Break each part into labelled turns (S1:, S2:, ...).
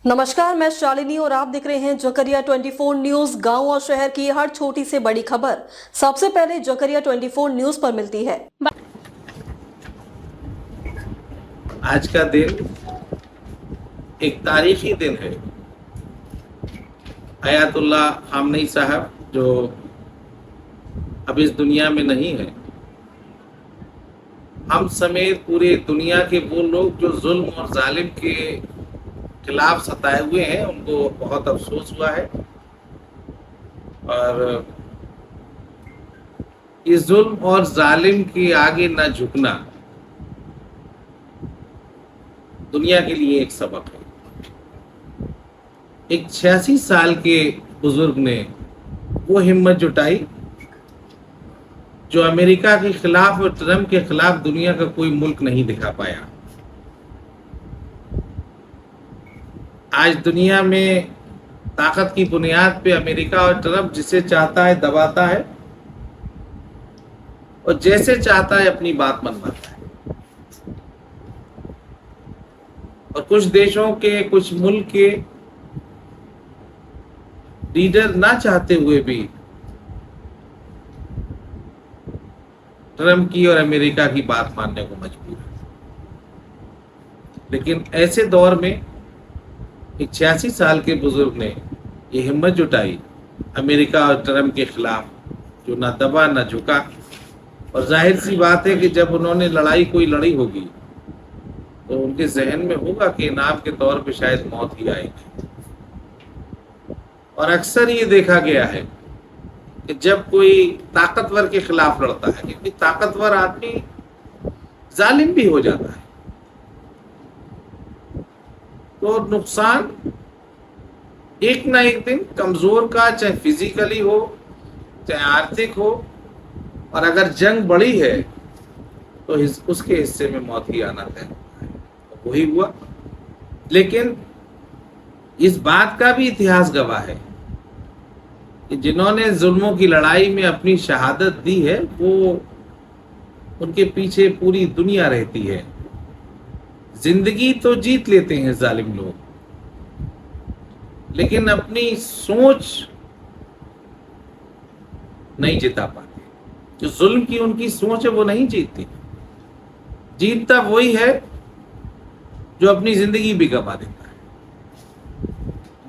S1: नमस्कार, मैं शालिनी और आप देख रहे हैं जकरिया 24 न्यूज। गांव और शहर की हर छोटी से बड़ी खबर सबसे पहले जकरिया 24 न्यूज पर मिलती है।
S2: आज का दिन एक तारीखी दिन है। आयतुल्लाह खामनेई साहब जो अब इस दुनिया में नहीं है, हम समेत पूरे दुनिया के वो लोग जो जुल्म और जालिम के खिलाफ सताए हुए हैं, उनको बहुत अफसोस हुआ है। और इस जुल्म और जालिम के आगे न झुकना दुनिया के लिए एक सबक है। एक 86 साल के बुजुर्ग ने वो हिम्मत जुटाई जो अमेरिका के खिलाफ और ट्रम्प के खिलाफ दुनिया का कोई मुल्क नहीं दिखा पाया। आज दुनिया में ताकत की बुनियाद पे अमेरिका और ट्रम्प जिसे चाहता है दबाता है और जैसे चाहता है अपनी बात मनवाता है। और कुछ देशों के, कुछ मुल्क के लीडर ना चाहते हुए भी ट्रम्प की और अमेरिका की बात मानने को मजबूर है। लेकिन ऐसे दौर में एक 86 साल के बुजुर्ग ने ये हिम्मत जुटाई अमेरिका और ट्रम्प के खिलाफ, जो ना दबा ना झुका। और जाहिर सी बात है कि जब उन्होंने लड़ाई कोई लड़ी होगी तो उनके जहन में होगा कि इनाम के तौर पे शायद मौत ही आएगी। और अक्सर ये देखा गया है कि जब कोई ताकतवर के खिलाफ लड़ता है, क्योंकि ताकतवर आदमी जालिम भी हो जाता है, तो नुकसान एक ना एक दिन कमजोर का, चाहे फिजिकली हो चाहे आर्थिक हो, और अगर जंग बड़ी है तो उसके हिस्से में मौत ही आना तय है। वही हुआ। लेकिन इस बात का भी इतिहास गवाह है कि जिन्होंने जुल्मों की लड़ाई में अपनी शहादत दी है, वो उनके पीछे पूरी दुनिया रहती है। जिंदगी तो जीत लेते हैं जालिम लोग, लेकिन अपनी सोच नहीं जिता पाते। जो जुल्म की उनकी सोच है वो नहीं जीतती। जीतता वही है जो अपनी जिंदगी भी गवा देता है।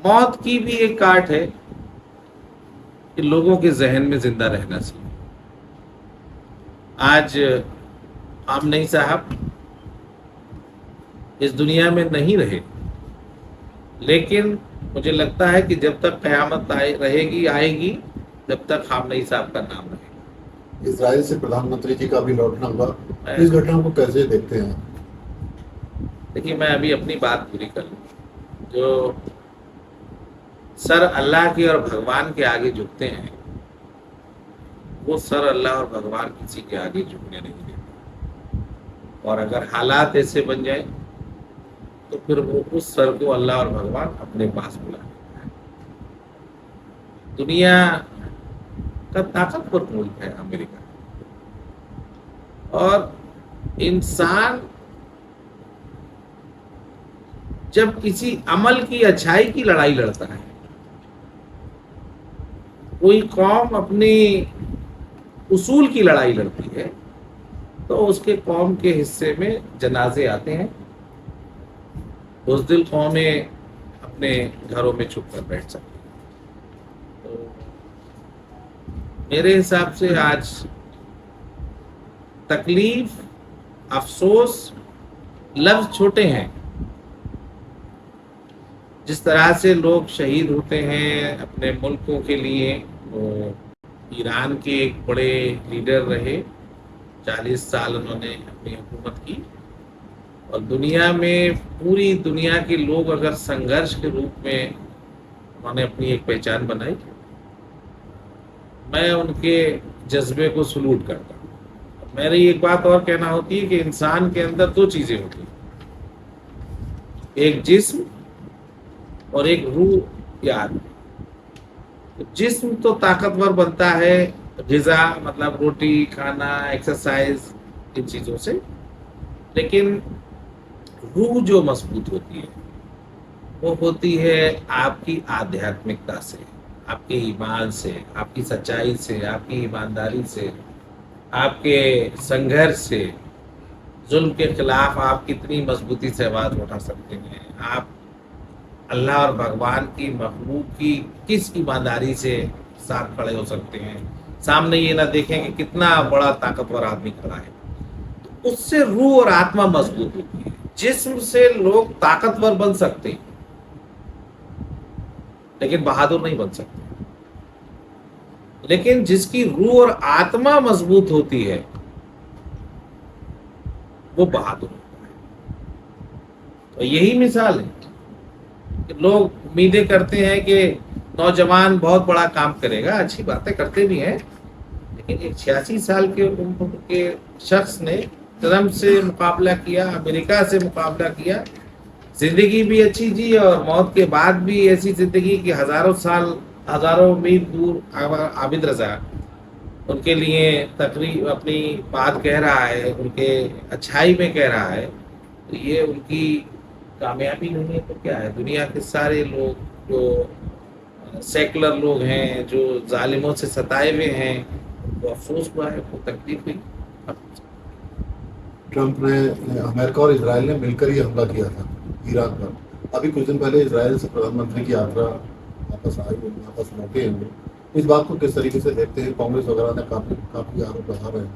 S2: मौत की भी एक काट है कि लोगों के जहन में जिंदा रहना चाहिए। आज खामनेई साहब इस दुनिया में नहीं रहे, लेकिन मुझे लगता है कि जब तक क़यामत आएगी, जब तक खामनेई साहब का नाम रहेगा।
S3: इजराइल से प्रधानमंत्री जी का भी लौटना हुआ, इस घटना को कैसे देखते हैं?
S2: देखिए, मैं अभी अपनी बात पूरी कर लूँ। जो सर अल्लाह के और भगवान के आगे झुकते हैं, वो सर अल्लाह और भगवान किसी के आगे झुकने नहीं देते। और अगर हालात ऐसे बन जाए तो फिर वो उस सर को अल्लाह और भगवान अपने पास बुला लेता है। दुनिया का ताकतवर मुल्क है अमेरिका, और इंसान जब किसी अमल की, अच्छाई की लड़ाई लड़ता है, कोई कौम अपनी उसूल की लड़ाई लड़ती है, तो उसके कौम के हिस्से में जनाजे आते हैं। बुज़दिल कौमें अपने घरों में छुप कर बैठ सकती हैं। तो मेरे हिसाब से आज तकलीफ, अफसोस लफ्ज छोटे हैं। जिस तरह से लोग शहीद होते हैं अपने मुल्कों के लिए, वो ईरान के एक बड़े लीडर रहे, 40 साल उन्होंने अपनी हुकूमत की, और दुनिया में पूरी दुनिया के लोग अगर संघर्ष के रूप में उन्होंने अपनी एक पहचान बनाई, मैं उनके जज्बे को सलूट करता हूँ। मेरी एक बात और कहना होती है कि इंसान के अंदर दो चीज़ें होती हैं, एक जिस्म और एक रूह या आत्मा। जिस्म तो ताकतवर बनता है ग़िज़ा, मतलब रोटी खाना, एक्सरसाइज, इन चीज़ों से, लेकिन रूह जो मजबूत होती है وہ ہوتی ہے آپ کی آدھیاتمکتا سے، آپ کے ایمان سے، آپ کی سچائی سے، آپ کی ایمانداری سے، آپ کے سنگھرش سے، ظلم کے خلاف آپ کتنی مضبوطی سے آواز اٹھا سکتے ہیں، آپ اللہ اور بھگوان کی مخلوق کی کس ایمانداری سے ساتھ کھڑے ہو سکتے ہیں، سامنے یہ نہ دیکھیں کہ کتنا بڑا طاقتور آدمی کھڑا ہے، تو اس سے روح اور آتما مضبوط ہوتی ہے۔ جسم سے لوگ طاقتور بن سکتے ہیں لیکن بہادر نہیں بن سکتے، لیکن جس کی روح اور آتما مضبوط ہوتی ہے وہ بہادر ہوتا ہے۔ تو یہی مثال ہے کہ لوگ امیدیں کرتے ہیں کہ نوجوان بہت بڑا کام کرے گا، اچھی باتیں کرتے بھی ہیں، لیکن ایک 86 سال کے عمر کے شخص نے ٹرمپ سے مقابلہ کیا، امریکہ سے مقابلہ کیا، زندگی بھی اچھی جی اور موت کے بعد بھی ایسی زندگی کہ ہزاروں سال، ہزاروں میل دور عابد رضا ان کے لیے تقریر اپنی بات کہہ رہا ہے، ان کے اچھائی میں کہہ رہا ہے، تو یہ ان کی کامیابی نہیں ہے تو کیا ہے؟ دنیا کے سارے لوگ جو سیکولر لوگ ہیں، جو ظالموں سے ستائے ہوئے ہیں، ان کو افسوس ہوا ہے، ان کو تکلیف ہوئی۔
S3: ٹرمپ نے، امریکہ اور اسرائیل نے مل کر یہ حملہ کیا تھا عراق پر۔ ابھی کچھ دن پہلے اسرائیل سے پردھان منتری کی یاترا واپس آئی، واپس لوٹے ہیں وہ۔ اس بات کو کس طریقے سے دیکھتے ہیں؟ کانگریس وغیرہ نے کافی آروپ لگا رہے ہیں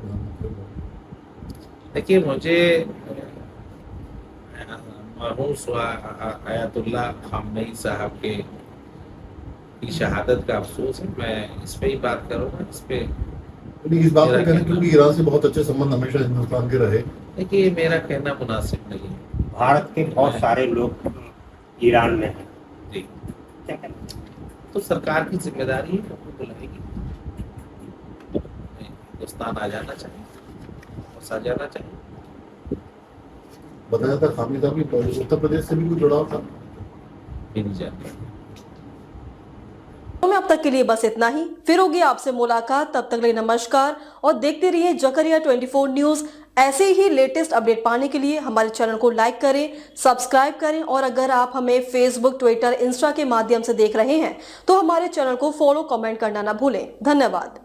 S3: پردھان منتری کو۔
S2: دیکھیے، مجھے مرحوم آیت اللہ خامنئی صاحب کی شہادت کا افسوس ہے، میں اس پہ ہی بات کروں گا، اس پہ
S3: اس بات پہ کہنا کیونکہ ایران سے بہت اچھے سبند ہمیشہ ہندوستان کے رہے۔
S2: دیکھیے، میرا کہنا مناسب نہیں ہے۔
S4: بھارت کے بہت سارے لوگ ایران میں ہیں،
S2: جی،
S4: کیا کہنا؟
S2: تو سرکار کی ذمہ داری ہے، وہ بلائے گی، ہندوستان آ جانا چاہیے، اور آ جانا چاہیے۔
S3: بتایا تھا خامنئی صاحب کی اتر پردیش سے بھی کوئی جڑاؤ تھا؟
S2: میری جانکاری
S1: میں اب تک کے لیے بس اتنا ہی، پھر ہوگی آپ سے ملاقات، تب تک کے لیے نمسکار اور دیکھتے رہیے جکریا 24 نیوز۔ ایسے ہی لیٹسٹ اپڈیٹ پانے کے لیے ہمارے چینل کو لائک کریں، سبسکرائب کریں، اور اگر آپ ہمیں فیس بک، ٹویٹر، انسٹا کے مادھیم سے دیکھ رہے ہیں تو ہمارے چینل کو فالو، کمنٹ کرنا نہ بھولیں۔ دھنیہ واد۔